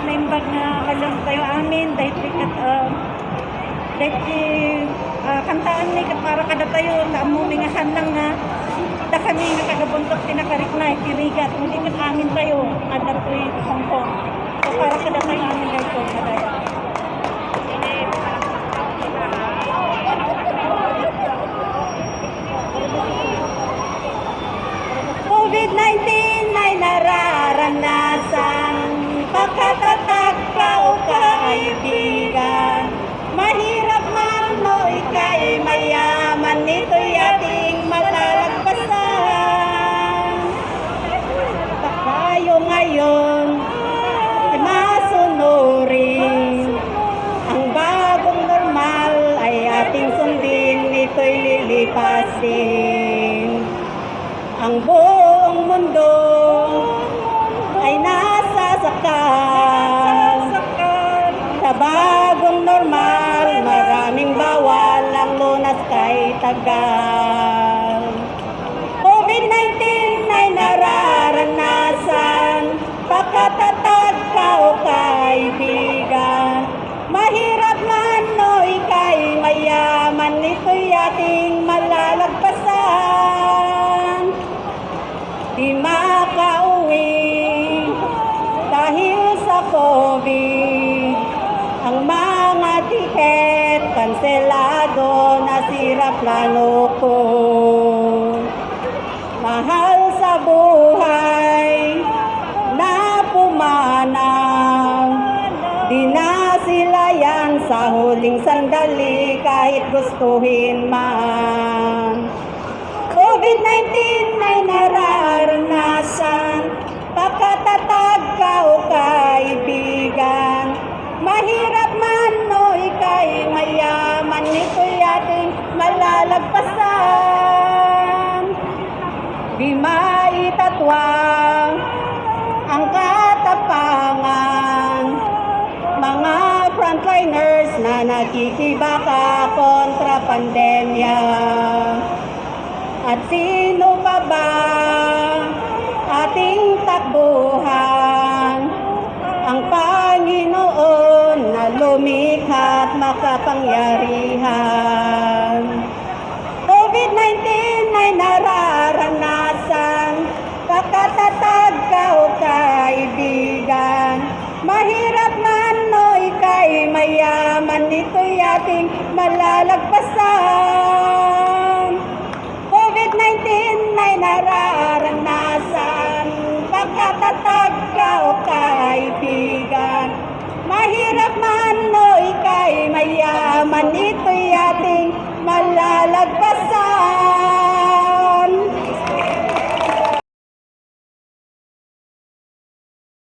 Member na alam tayo amin dahil kantaan ni para kada tayo na amumingahan lang na da kami nga kagabuntok tinakarik na kirigat hindi man amin tayo ada po yung Hongkong so para kada tayo amin dito kadaya COVID-19 ay nararanasan pagkatatag ka o kaibigan. Mahirap man o ika'y mayaman, nito'y ating malalagpasan. Tayo ngayon ay masunurin. Ang bagong normal ay ating sundin, nito'y lilipasin. Ang buong mundo ay nasasakal sa bagong normal, maraming bawal ang lunas kay tagal. COVID-19 ay nararanasan, pagkatatag ka o kaibigan. Mahirap man o ika'y mayaman, ito'y ating malalagpasan. Di makauwi dahil sa COVID, ang mga tiket kanselado, nasira plano ko. Mahal sa buhay na pumanaw, di na sila yan sa huling sandali kahit gustuhin man. COVID-19 ay nararanasan, pagkatatag ka o kaibigan. Mahirap man o ika'y mayaman, ito'y ating malalagpasan. Di maitatwang ang katapangan, mga frontliners na nakikibaka kontra pandemya. At sino pa ba ating takbuhan? Ang Panginoon na lumikha at makapangyarihan. COVID-19 ay nararanasan, pagkatatag ka o kaibigan. Mahirap man o ika'y mayaman, ito'y ating malalagpasan. COVID-19 ay nararanasan, pagkatatag ka o kaibigan. Mahirap man o ika'y mayaman, ito'y ating malalagpasan.